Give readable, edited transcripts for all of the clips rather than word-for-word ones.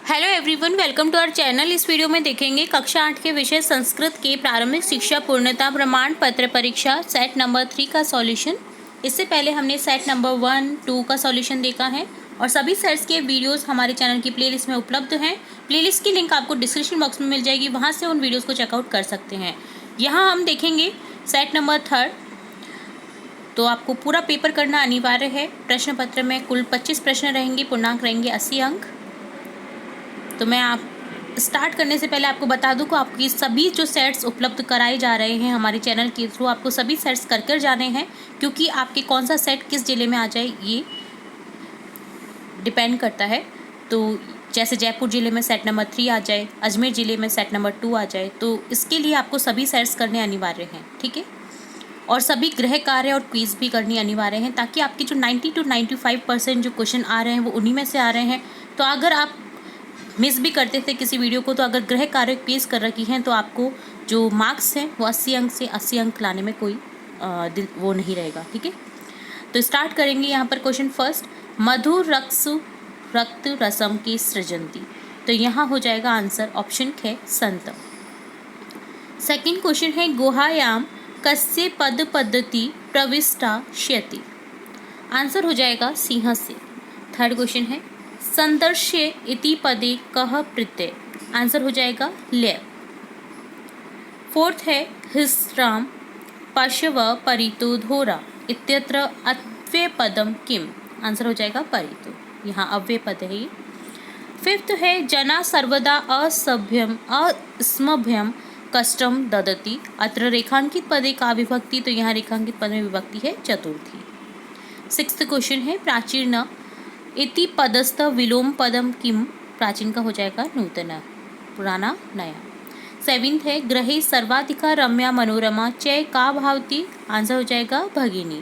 Hello everyone, welcome to our channel. इस video में देखेंगे कक्षा 8 के विषय संस्कृत के प्रारंभिक शिक्षा पूर्णता प्रमाण पत्र परीक्षा सेट नंबर 3 का सॉल्यूशन। इससे पहले हमने सेट नंबर 1, 2 का सॉल्यूशन देखा है और सभी सेट्स के वीडियोस हमारे चैनल की प्लेलिस्ट में उपलब्ध हैं। प्लेलिस्ट की लिंक आपको डिस्क्रिप्शन बॉक्स में मिल जाएगी, वहाँ से उन वीडियोज़ को चेकआउट कर सकते हैं। यहाँ हम देखेंगे सेट नंबर 3। तो आपको पूरा पेपर करना अनिवार्य है। प्रश्न पत्र में कुल 25 प्रश्न रहेंगे, पूर्णांक रहेंगे 80 अंक। तो मैं आप स्टार्ट करने से पहले आपको बता दूं कि आपकी सभी जो सेट्स उपलब्ध कराए जा रहे हैं हमारे चैनल के थ्रू, आपको सभी सेट्स कर जाने हैं, क्योंकि आपके कौन सा सेट किस ज़िले में आ जाए ये डिपेंड करता है। तो जैसे जयपुर ज़िले में सेट नंबर 3 आ जाए, अजमेर ज़िले में सेट नंबर 2 आ जाए, तो इसके लिए आपको सभी सेट्स करने अनिवार्य हैं, ठीक है। और सभी गृह कार्य और क्विज भी करनी अनिवार्य हैं, ताकि आपकी जो 90 to 95% जो क्वेश्चन आ रहे हैं वो उन्हीं में से आ रहे हैं। तो अगर आप मिस भी करते थे किसी वीडियो को, तो अगर गृह कार्य पेश कर रखी हैं तो आपको जो मार्क्स हैं वो 80 अंक से 80 अंक लाने में कोई वो नहीं रहेगा, ठीक है। तो स्टार्ट करेंगे यहाँ पर क्वेश्चन फर्स्ट। मधुर रक्त रसम की सृजंती, तो यहाँ हो जाएगा आंसर ऑप्शन है संत। सेकंड क्वेश्चन है गुहायाम कस्य पद पद्धति प्रविष्टा श्यति, आंसर हो जाएगा सिंह से। थर्ड क्वेश्चन है संदर्श्य इति पदे कह प्रत्यय, आंसर हो जाएगा ले। फोर्थ है हिस्राम पशव परितो धोरा इत्यत्र अव्यय पदम किम, आंसर हो जाएगा परितो, यहाँ अव्यय पद है ये। फिफ्थ है जना सर्वदा असभ्यम अस्मभ्यम कष्टम ददति, अत्र रेखांकित पदे का विभक्ति, तो यहाँ रेखांकित पद में विभक्ति है चतुर्थी। सिक्स्थ क्वेश्चन है प्राचीन इति पदस्थ विलोम पदम किम, प्राचीन का हो जाएगा नूतना, पुराना नया। सेवेंथ है ग्रहे सर्वाधिका रम्या मनोरमा चय का भावती, आंसर हो जाएगा भगिनी।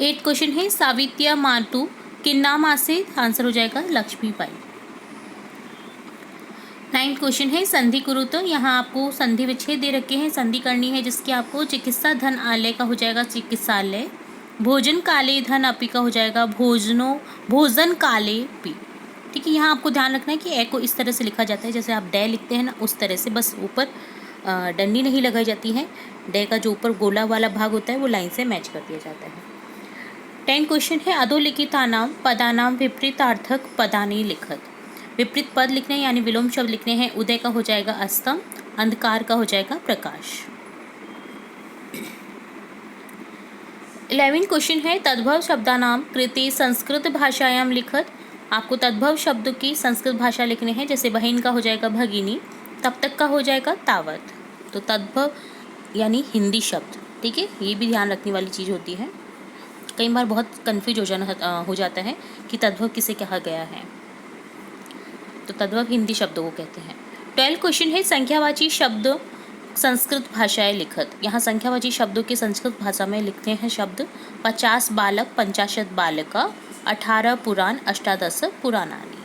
एट क्वेश्चन है सावित्या मातु किन्ना मासे, आंसर हो जाएगा लक्ष्मीबाई। नाइन्थ क्वेश्चन है संधि कुरुत, यहाँ आपको संधि विच्छेद दे रखे हैं, संधि करनी है, जिसकी आपको चिकित्सा धन आलय का हो जाएगा चिकित्सालय, भोजन काले धन अपी का हो जाएगा भोजन काले पी, ठीक है। यहाँ आपको ध्यान रखना है कि ए को इस तरह से लिखा जाता है जैसे आप डे लिखते हैं ना, उस तरह से, बस ऊपर डंडी नहीं लगाई जाती है, डे का जो ऊपर गोला वाला भाग होता है वो लाइन से मैच कर दिया जाता है। 10 क्वेश्चन है अधोलिखितानाम पदानाम विपरीतार्थक पदानी लिखत, विपरीत पद लिखने हैं यानी विलोम शब्द लिखने हैं। उदय का हो जाएगा अस्तम, अंधकार का हो जाएगा प्रकाश। 11 क्वेश्चन है तद्भव शब्दानाम कृते संस्कृत भाषायाम लिखत, आपको तद्भव शब्द की संस्कृत भाषा लिखने हैं, जैसे बहन का हो जाएगा भगिनी, तब तक का हो जाएगा तावत, तो तद्भव यानी हिंदी शब्द, ठीक है। ये भी ध्यान रखने वाली चीज़ होती है, कई बार बहुत कन्फ्यूज हो जाता है कि तद्भव किसे कहा गया है, तो तद्भव हिंदी शब्दों को कहते हैं। 12 क्वेश्चन है संख्यावाची शब्द संस्कृत भाषाएं लिखत, यहाँ संख्यावाची शब्दों के संस्कृत भाषा में लिखते हैं शब्द 50 बालक 50 बालका 18 पुराण 18 पुराणानि।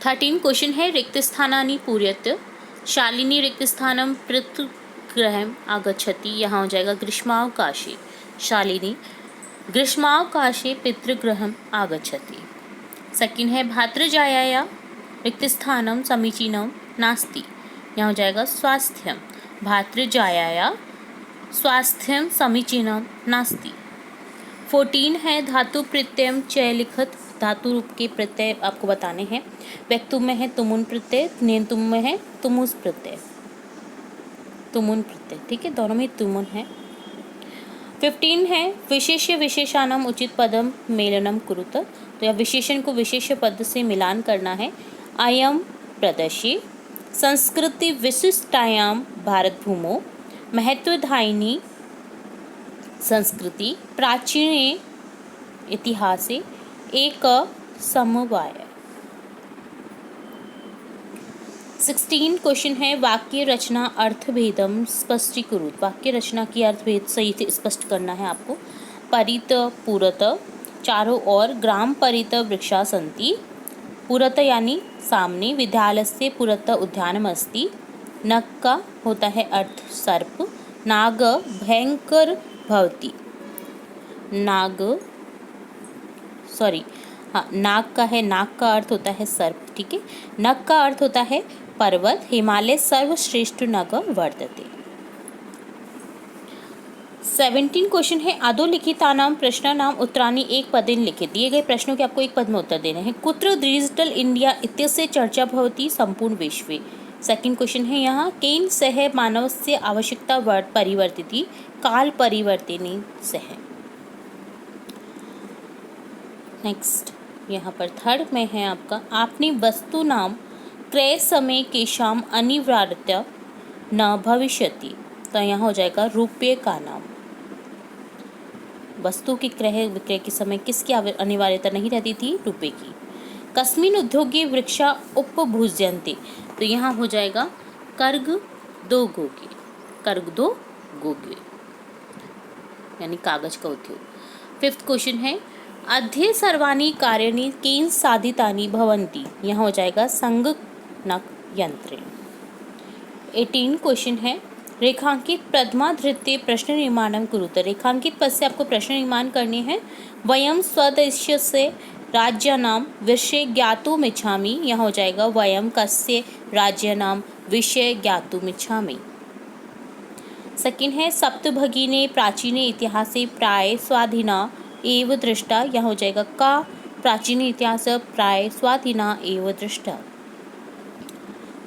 13 क्वेश्चन है रिक्त स्थानानि पूर्यत, शालिनी रिक्त स्थानम पितृगृहम आगच्छति, यहाँ हो जाएगा ग्रीष्मावकाशे, शालिनी ग्रीष्मावकाशे पितृगृहम आगच्छति। सेकंड है भातृजायाया रिक्तस्थानम समीचीनम नास्ति, यहाँ हो जाएगा स्वास्थ्यम, भातृजायाया स्वास्थ्यम समीचीनम नास्ति। 14 है धातु प्रत्ययम चय लिखत, धातु रूप के प्रत्यय आपको बताने हैं। व्यक्तुम में है तुमुन प्रत्यय, नेन्तुम में है तुमुस प्रत्यय, तुमुन प्रत्यय, ठीक है, दोनों में तुमुन है। 15 है विशेष्य विशेषानम उचित पदम मेलनम कुरुत, तो यह विशेषण को विशेष्य पद से मिलान करना है। अयम प्रदर्शी संस्कृति विशिष्टायाम भारत भूमो महत्वधायिनी संस्कृति प्राचीने इतिहासे एक समवाय। 16 क्वेश्चन है वाक्य रचना अर्थभेदम स्पष्टीकुरुत, वाक्य रचना की अर्थभेद सही से स्पष्ट करना है आपको। परित पुरत, चारों ओर, ग्राम परित वृक्षा सन्ति, पुरत यानी सामने, विद्यालय से पुरत उद्यानमस्ति, नग का होता है अर्थ सर्प, नाग भयंकर भवति, नाग सॉरी, हाँ, नाग का है, नाग का अर्थ होता है सर्प, ठीक है। नग का अर्थ होता है पर्वत। हिमालय सर्वश्रेष्ठ नग वर्तते। 17 क्वेश्चन है अधोलिखितानां प्रश्नानां उत्तराणि एक पदेन लिखित। दिए गए प्रश्नों के आपको एक पद में उत्तर देने हैं। कुत्र डिजिटल इंडिया इत्यस्य चर्चा भवति संपूर्ण विश्वे। सेकंड क्वेश्चन है यहाँ केन सह मानवस्य आवश्यकता परिवर्तिति काल परिवर्तिनी सह। नेक्स्ट यहाँ पर थर्ड में है आपका आपने वस्तु नाम क्रय समय केशाम अनिवार्यता न भविष्यति। तो यहाँ हो जाएगा रुपये का नाम। वस्तु की क्रय विक्रय के समय किसकी अनिवार्यता नहीं रहती थी? रुपये की। कस्मिन उद्योगे वृक्षा उपभुज्यन्ते। तो यहाँ हो जाएगा कर्ग दो गोगे, कर्ग दो गोगे यानी कागज का उद्योग। फिफ्थ क्वेश्चन है अध्ये सर्वाणि कार्याणि केन साधितानि भवन्ति। यहाँ हो जाएगा संगणक यंत्रेण। 18 क्वेश्चन है रेखांकित प्रथमाधृत्य प्रश्न निर्माणम कुरुत। रेखांकित पद से आपको प्रश्न निर्माण करने हैं। वयम स्वदेश्य से राज्यानाम विषय ज्ञातुमिच्छामि। यहाँ हो जाएगा वयम कस्य राज्यानाम विषय ज्ञातुमिच्छामि। सेकंड है सप्तभगिने प्राचीने इतिहासे प्राय स्वाधीना एव दृष्टा। यहाँ हो जाएगा का प्राचीन इतिहास प्राय स्वाधीना एव दृष्टा।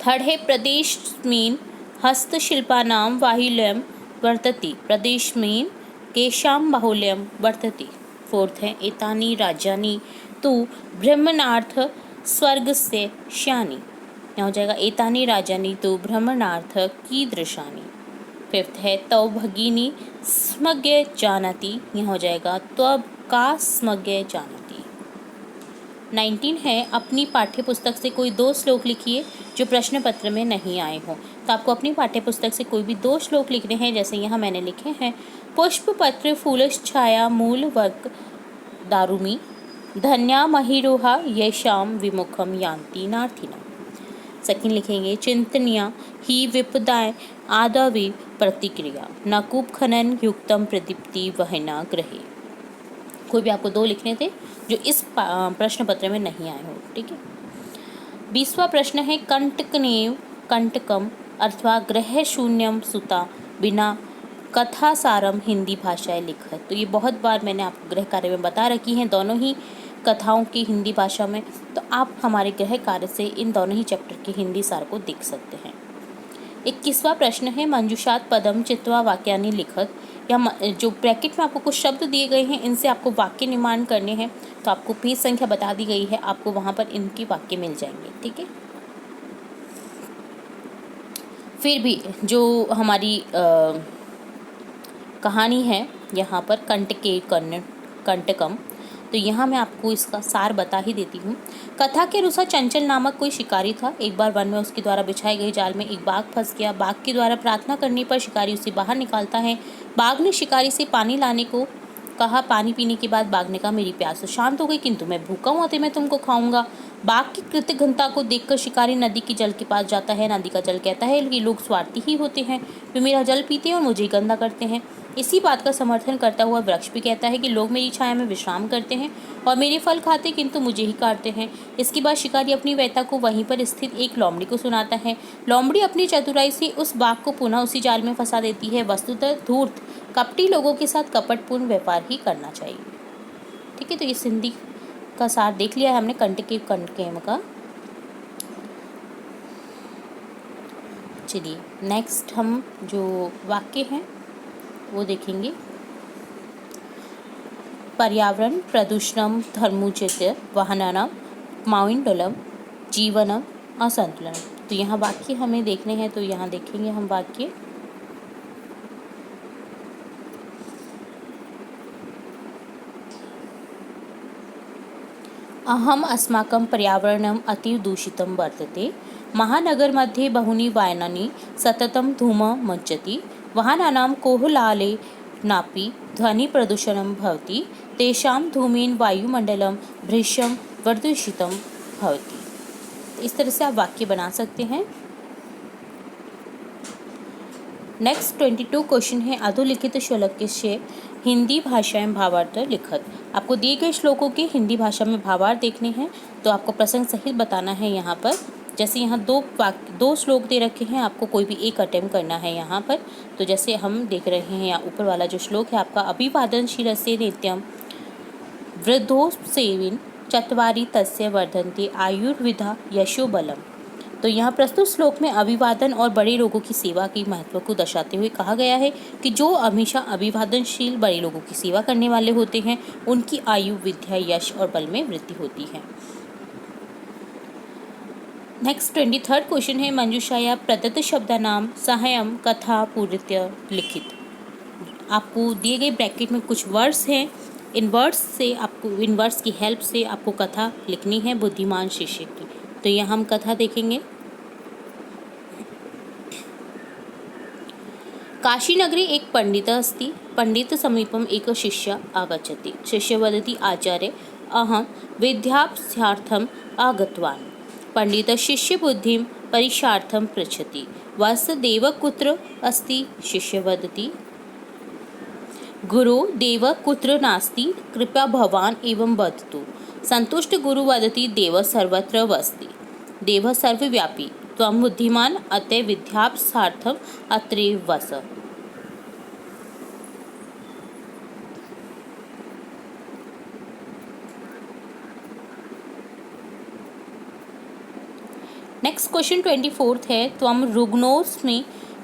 थर्ड है प्रदेश में हस्तशिल्पानां बाहुल्यं वर्तते। प्रदेश में केषां बाहुल्यं वर्तते। फोर्थ है एतानि राज्यानि तु भ्रमणार्थ स्वर्गस्य स्यानि। यहाँ हो जाएगा एतानि राज्यानि तु भ्रमणार्थ कीदृशानि। फिफ्थ है तव भगिनी स्मज्ञ जानति। यहाँ हो जाएगा त्वब का स्मज्ञ जानति। 19 है अपनी पाठ्य पुस्तक से कोई 2 श्लोक लिखिए जो प्रश्न पत्र में नहीं आए हों। तो आपको अपनी पाठ्य पुस्तक से कोई भी 2 श्लोक लिखने हैं। जैसे यहाँ मैंने लिखे हैं पुष्प पत्र फूलश्छाया मूल वर्क दारुमी धन्या महिरोहा येषाम विमुखम यान्ति नार्थिना। सेकंड लिखेंगे चिंतनिया ही विपदाएं आदवे प्रतिक्रिया नकूप खनन युक्तम प्रदीप्ति वहना ग्रहे। कोई भी आपको 2 लिखने थे जो इस प्रश्न पत्र में नहीं आए हो, ठीक है। 20वां प्रश्न है कंटकनेव कंटकम अथवा ग्रह शून्यम सुता बिना कथा सारम हिंदी भाषाएं लिखत। तो ये बहुत बार मैंने आपको गृह कार्य में बता रखी हैं, दोनों ही कथाओं की हिंदी भाषा में। तो आप हमारे गृह कार्य से इन दोनों ही चैप्टर के हिंदी सार को देख सकते हैं। 21वां प्रश्न है मंजुषात पदम चित्वा वाक्यानि लिखत। या जो ब्रैकेट में आपको कुछ शब्द दिए गए हैं इनसे आपको वाक्य निर्माण करने हैं। तो आपको पेज संख्या बता दी गई है, आपको वहाँ पर इनकी वाक्य मिल जाएंगे, ठीक है। फिर भी जो हमारी कहानी है यहाँ पर कंटके कंटकम, तो यहाँ मैं आपको इसका सार बता ही देती हूँ। कथा के अनुसार चंचल नामक कोई शिकारी था। एक बार वन में उसके द्वारा बिछाई गई जाल में एक बाघ फंस गया। बाघ के द्वारा प्रार्थना करने पर शिकारी उसे बाहर निकालता है। बाघ ने शिकारी से पानी लाने को कहा। पानी पीने के बाद बाघ ने कहा मेरी प्यास तो शांत हो गई, किंतु मैं भूखा हूँ, मैं तुमको खाऊंगा। बाघ की कृतघ्नता को देखकर शिकारी नदी के जल के पास जाता है। नदी का जल कहता है कि लोग स्वार्थी ही होते हैं, वे मेरा जल पीते हैं और मुझे गंदा करते हैं। इसी बात का समर्थन करता हुआ वृक्ष भी कहता है कि लोग मेरी छाया में विश्राम करते हैं और मेरे फल खाते किंतु मुझे ही काटते हैं। इसके बाद शिकारी अपनी व्यथा को वहीं पर स्थित एक लोमड़ी को सुनाता है। लोमड़ी अपनी चतुराई से उस बाघ को पुनः उसी जाल में फंसा देती है। वस्तुतः धूर्त कपटी लोगों के साथ कपटपूर्ण व्यापार ही करना चाहिए, ठीक है। तो इस हिंदी का सार देख लिया है हमने कंटकेम का। चलिए नेक्स्ट हम जो वाक्य हैं वो देखेंगे। पर्यावरण प्रदूषणम धर्मुचित वाहनानां माउंडलम जीवनम असंतुलन। तो यहाँ वाक्य हमें देखने हैं, तो यहाँ देखेंगे हम वाक्य। अहम अस्माकं पर्यावरणम् अतीव दूषितं वर्तते। महानगर मध्ये बहूनि वाहनानि सततं धूमं मुञ्चति। वाहनानां कोलाहलेनापि ध्वनिप्रदूषणं भवति। तेषां धूमेन वायुमंडलं भृशं प्रदूषितं भवति। इस तरह से आप वाक्य बना सकते हैं। नेक्स्ट 22 क्वेश्चन है अधोलिखित शोलक्यस्य हिंदी भाषा में भावार्थ लिखत। आपको दिए गए श्लोकों के हिंदी भाषा में भावार्थ देखने हैं, तो आपको प्रसंग सहित बताना है यहाँ पर। जैसे यहाँ दो श्लोक दे रखे हैं, आपको कोई भी एक अटेम्प्ट करना है यहाँ पर। तो जैसे हम देख रहे हैं यहाँ ऊपर वाला जो श्लोक है आपका, अभिवादनशीलस्य नित्यम वृद्धो सेविन चत्वारि तस्य वर्धन्ते आयुर्विधा यशो बलम। तो यहाँ प्रस्तुत श्लोक में अभिवादन और बड़े लोगों की सेवा की महत्व को दर्शाते हुए कहा गया है कि जो हमेशा अभिवादनशील बड़े लोगों की सेवा करने वाले होते हैं उनकी आयु, विद्या, यश और बल में वृद्धि होती है। नेक्स्ट 23rd क्वेश्चन है, मंजूषाया प्रदत्त शब्दानाम सहायम कथा पूर्त्य लिखित। आपको दिए गए ब्रैकेट में कुछ वर्ड्स हैं, इन वर्ड्स की हेल्प से आपको कथा लिखनी है बुद्धिमान शिष्य की। तो यहाँ हम कथा देखेंगे। काशीनगरे एक पंडितः अस्ति, पंडित समीपम एक शिष्य आगच्छति। शिष्य वदति आचार्य अहं विद्याभ्यासार्थम् आगतवान्। पंडित शिष्य बुद्धिं परीक्षार्थं पृच्छति। वासुदेव कुत्र अस्ति? शिष्य वदति गुरु देव कुत्र नास्ति, कृपया भवान् एवं वदतु। संतुष्ट गुरु वदति देव सर्वत्र अस्ति, देव सर्वव्यापी, त्वं बुद्धिमान् अतः विद्याभ्यासार्थम् अत्रैव वस। नेक्स्ट क्वेश्चन 24th है, त्वं रुग्णोऽस्मि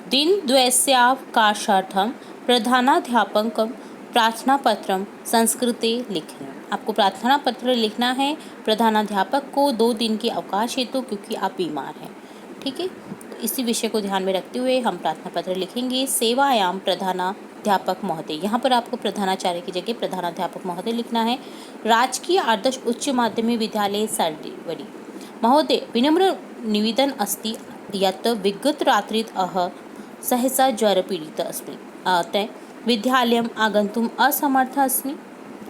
दिनद्वयस्यावकाशार्थं प्रधानाध्यापकं प्रार्थनापत्रं संस्कृते लिखें। आपको प्रार्थना पत्र लिखना है प्रधानाध्यापक को 2 दिन के अवकाश हेतु, क्योंकि आप बीमार हैं। ठीक है, तो इसी विषय को ध्यान में रखते हुए हम प्रार्थना पत्र लिखेंगे। सेवायाम प्रधानाध्यापक महोदय, यहाँ पर आपको प्रधानाचार्य की जगह प्रधानाध्यापक महोदय लिखना है। राजकीय आदर्श उच्च माध्यमिक विद्यालय सरवरी महोदय, विनम्र निवेदन अस्ति यत् विगत रात्रित सहसा ज्वरपीडित अस्मि, अतः विद्यालयम् आगन्तुम् असमर्थः अस्मि।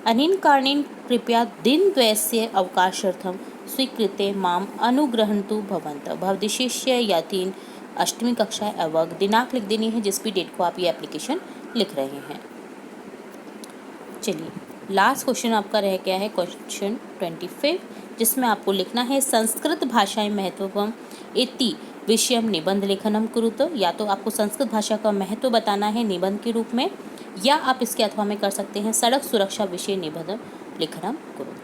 अनेन कारणेन कृपया दिनद्वयस्य अवकाशार्थं स्वीकृत्य माम् अनुगृह्णन्तु भवन्तः। भवद्देशस्य यतीन 8वीं कक्षा अवक दिनांक लिख देनी है, जिस भी डेट को आप ये एप्लीकेशन लिख रहे हैं। चलिए, लास्ट क्वेश्चन आपका रह गया है क्वेश्चन 25, जिसमें आपको लिखना है संस्कृत भाषाएं महत्वपूर्ण इति विषयम निबंध लेखनम कुरुत। या तो आपको संस्कृत भाषा का महत्व बताना है निबंध के रूप में, या आप इसके अथवा में कर सकते हैं सड़क सुरक्षा विषय निबंध लेखनम कुरुत।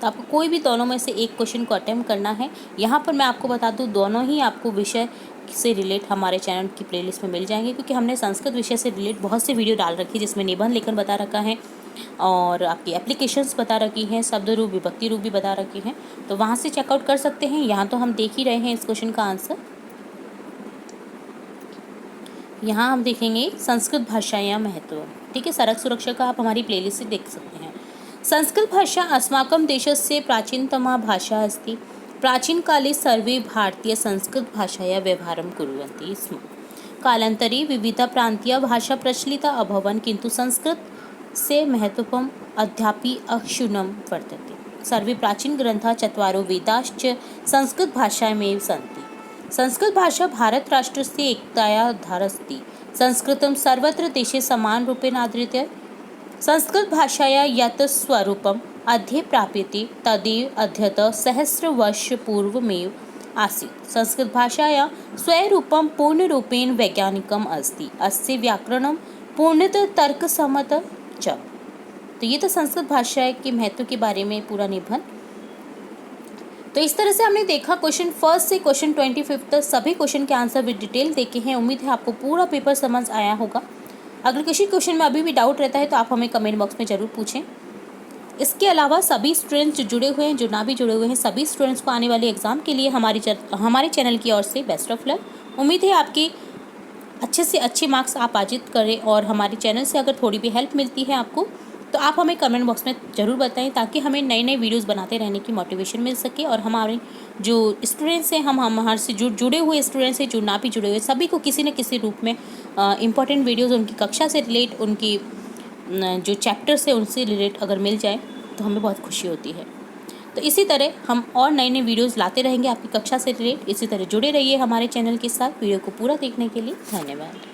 तो आपको कोई भी दोनों में से एक क्वेश्चन को अटेम्प्ट करना है। यहाँ पर मैं आपको बता दूँ, दोनों ही आपको विषय से रिलेट हमारे चैनल की प्लेलिस्ट में मिल जाएंगे, क्योंकि हमने संस्कृत विषय से रिलेट बहुत से वीडियो डाल रखी है, जिसमें निबंध लेखन बता रखा है और आपकी एप्लीकेशंस बता रखी हैं, शब्द रूप विभक्ति रूप भी बता रखे हैं। तो वहाँ से चेकआउट कर सकते हैं। यहाँ तो हम देख ही रहे हैं इस क्वेश्चन का आंसर। यहाँ हम देखेंगे संस्कृत भाषा या महत्व। ठीक है, सड़क सुरक्षा का आप हमारी प्लेलिस्ट से देख सकते हैं। संस्कृत भाषा अस्माकं देशस्य प्राचीनतमा भाषा अस्ति। प्राचीन काले सर्वे भारतीय संस्कृत भाषाया व्यवहारं कुर्वन्ति स्म। कालांतरे विविध प्रांतीय भाषा प्रचलिता अभवन्, किन्तु संस्कृत से महत्वपूर्ण अद्यापि अक्षुण्णं वर्तते। सर्वे प्राचीन ग्रंथाः चत्वारो वेदाश्च संस्कृत भाषायामेव सन्ति। संस्कृत भाषा भारत राष्ट्रस्य एकताया आधारस्ति। संस्कृतं सर्वत्र देशे समान रूपेण आदृत्य। संस्कृत भाषाया यत् स्वरूपम् अद्य प्राप्यते तदेव अद्यतः सहस्रवर्षपूर्वमेव आसीत्। संस्कृत भाषाया स्वरूपं पूर्णरूपेण वैज्ञानिकम् अस्ति। अस्य व्याकरणं पूर्णतः तर्कसम्मत च। तो ये तो संस्कृत भाषा के महत्व के बारे में पूरा निबंध। तो इस तरह से हमने देखा क्वेश्चन 1 से क्वेश्चन 25 तक सभी क्वेश्चन के आंसर विद डिटेल देखे हैं। उम्मीद है आपको पूरा पेपर समझ आया होगा। अगर किसी क्वेश्चन में अभी भी डाउट रहता है तो आप हमें कमेंट बॉक्स में ज़रूर पूछें। इसके अलावा सभी स्टूडेंट्स जो जुड़े हुए हैं, जो ना भी जुड़े हुए हैं, सभी स्टूडेंट्स को आने वाले एग्जाम के लिए हमारे चैनल की ओर से बेस्ट ऑफ लक। उम्मीद है आपकी अच्छे से अच्छे मार्क्स आप अर्जित करें, और हमारे चैनल से अगर थोड़ी भी हेल्प मिलती है आपको तो आप हमें कमेंट बॉक्स में ज़रूर बताएं, ताकि हमें नए नए वीडियोस बनाते रहने की मोटिवेशन मिल सके। और हमारे जो स्टूडेंट्स हैं, हम हमारे से जुड़े हुए स्टूडेंट्स हैं, जो ना भी जुड़े हुए, सभी को किसी न किसी रूप में इम्पॉर्टेंट वीडियोस उनकी कक्षा से रिलेट, उनकी जो चैप्टर्स है उनसे रिलेट अगर मिल जाए तो हमें बहुत खुशी होती है। तो इसी तरह हम और नए नए वीडियोज़ लाते रहेंगे आपकी कक्षा से रिलेट। इसी तरह जुड़े रहिए हमारे चैनल के साथ। वीडियो को पूरा देखने के लिए धन्यवाद।